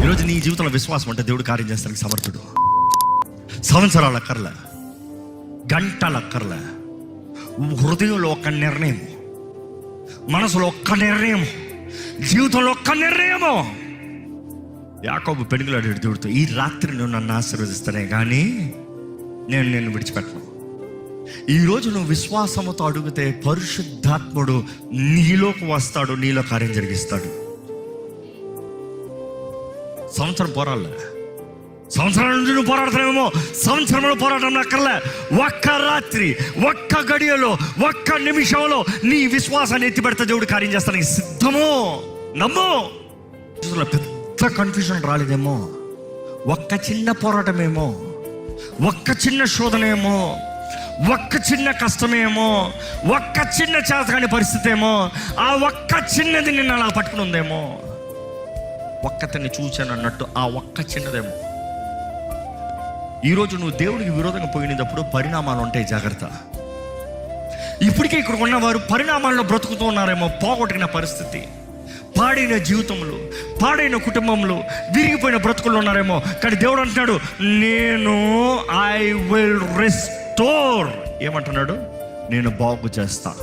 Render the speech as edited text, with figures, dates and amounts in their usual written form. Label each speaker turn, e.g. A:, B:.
A: ఈరోజు నీ జీవితంలో విశ్వాసం అంటే దేవుడు కార్యం చేస్తానికి సమర్థుడు. సంవత్సరాలు అక్కర్లే, గంటలు అక్కర్లే, హృదయంలో ఒక్క నిర్ణయం, మనసులో ఒక్క నిర్ణయం, జీవితంలో ఒక్క నిర్ణయము. యాకోబు పెనుగులాడాడు దేవుడితో, ఈ రాత్రి నువ్వు నన్ను ఆశీర్వదిస్తానే కానీ నేను విడిచిపెట్టను. ఈరోజు నువ్వు విశ్వాసముతో అడిగితే పరిశుద్ధాత్ముడు నీలోకి వస్తాడు, నీలో కార్యం జరిగిస్తాడు. సంవత్సరం పోరాడలే, సంవత్సరాల నుంచి నువ్వు పోరాడుతున్నావేమో, సంవత్సరంలో పోరాటం అక్కర్లే. ఒక్క రాత్రి, ఒక్క గడియలో, ఒక్క నిమిషంలో నీ విశ్వాసాన్ని ఎత్తి పెడితే దేవుడు కార్యం చేస్తానికి సిద్ధము. నమ్ము. పెద్ద కన్ఫ్యూజన్ రాలేదేమో, ఒక్క చిన్న పోరాటమేమో, ఒక్క చిన్న శోధనేమో, ఒక్క చిన్న కష్టమేమో, ఒక్క చిన్న చేతకాని పరిస్థితి ఏమో, ఆ ఒక్క చిన్నది నిన్ను అలా పట్టుకుని ఉందేమో, ఒక్కతన్ని చూచాను అన్నట్టు ఆ ఒక్క చిన్నదేమో. ఈరోజు నువ్వు దేవుడికి విరోధంగా పోయినప్పుడు పరిణామాలు ఉంటాయి, జాగ్రత్త. ఇప్పటికే ఇక్కడ ఉన్నవారు పరిణామాల్లో బ్రతుకుతూ ఉన్నారేమో, పోగొట్టిన పరిస్థితి, పాడైన జీవితంలో, పాడైన కుటుంబంలో, విరిగిపోయిన బ్రతుకుల్లో ఉన్నారేమో. కానీ దేవుడు అంటున్నాడు, నేను ఐ విల్ రిస్టోర్. ఏమంటున్నాడు? నేను బాగు చేస్తా.